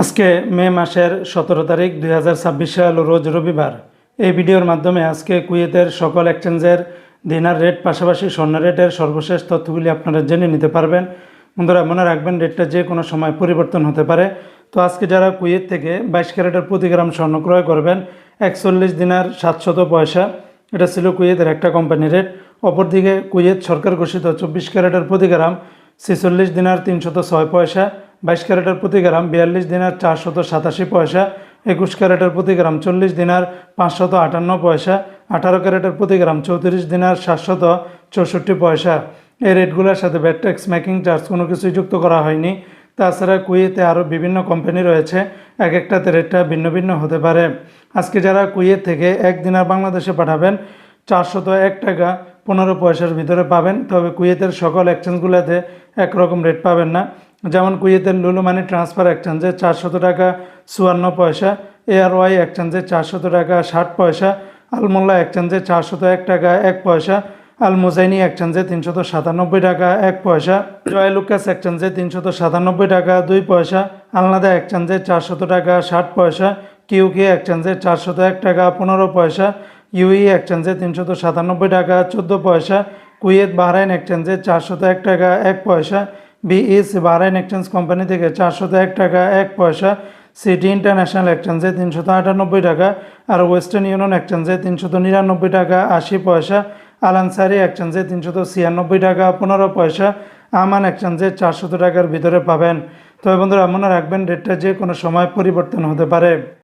আজকে মে মাসের 17 তারিখ 2026 সাল রোজ রবিবার। এই ভিডিওর মাধ্যমে আজকে কুয়েতের সকল এক্সচেঞ্জের দিনার রেট পাশাপাশি স্বর্ণ রেটের সর্বশেষ তথ্যগুলি আপনারা জেনে নিতে পারবেন। বন্ধুরা মনে রাখবেন রেটটা যে কোনো সময় পরিবর্তন হতে পারে। তো আজকে যারা কুয়েত থেকে 22 ক্যারেটের প্রতি গ্রাম স্বর্ণ ক্রয় করবেন 41 দিনার 700 পয়সা, এটা ছিল কুয়েতের একটা কোম্পানি রেট। অপরদিকে কুয়েত সরকার ঘোষিত 24 ক্যারেটের প্রতি গ্রাম 46 দিনার 306 পয়সা, 22 ক্যারেটের প্রতি গ্রাম 42 দিনার 487 পয়সা, 21 ক্যারেটের প্রতি গ্রাম 40 দিনার 558 পয়সা, 18 ক্যারেটের প্রতি গ্রাম 34 দিনার 764 পয়সা। এই রেটগুলোর সাথে ভ্যাট ট্যাক্স মেকিং চার্জ কোনো কিছুই যুক্ত করা হয়নি। তাছাড়া কুয়েতে আরও বিভিন্ন কোম্পানি রয়েছে, এক একটাতে রেটটা ভিন্ন ভিন্ন হতে পারে। আজকে যারা কুয়েত থেকে 1 দিনার বাংলাদেশে পাঠাবেন 401 টাকা 15 পয়সার ভিতরে পাবেন। তবে কুয়েতের সকল এক্সচেঞ্জগুলোতে একরকম রেট পাবেন না। যেমন কুয়েতের লুলু মানি ট্রান্সফার এক্সচেঞ্জে 400 টাকা 54 পয়সা, ARY এক্সচেঞ্জে 400 টাকা 60 পয়সা, আলমোল্লা এক্সচেঞ্জে 401 টাকা 1 পয়সা, আল মুজাইনি এক্সচেঞ্জে 397 টাকা 1 পয়সা, জয়লুকাস এক্সচেঞ্জে 397 টাকা 2 পয়সা, আলনাদা এক্সচেঞ্জে 400 টাকা 60 পয়সা, কিউকে এক্সচেঞ্জে 401 টাকা 15 পয়সা, ইউই এক্সচেঞ্জে 397 টাকা 14 পয়সা, কুয়েত বাহরাইন এক্সচেঞ্জে 401 টাকা 1 পয়সা, বিএস বাহরাইন এক্সচেঞ্জ কোম্পানি থেকে 401 টাকা 1 পয়সা, সিটি ইন্টারন্যাশনাল এক্সচেঞ্জে 398 টাকা, আর ওয়েস্টার্ন ইউনিয়ন এক্সচেঞ্জে 399 টাকা 80 পয়সা, আল আনসারি এক্সচেঞ্জে 396 টাকা 15 পয়সা, আমান এক্সচেঞ্জে 400 টাকার ভিতরে পাবেন। তবে বন্ধুরা মনে রাখবেন রেটটা যে কোনো সময় পরিবর্তন হতে পারে।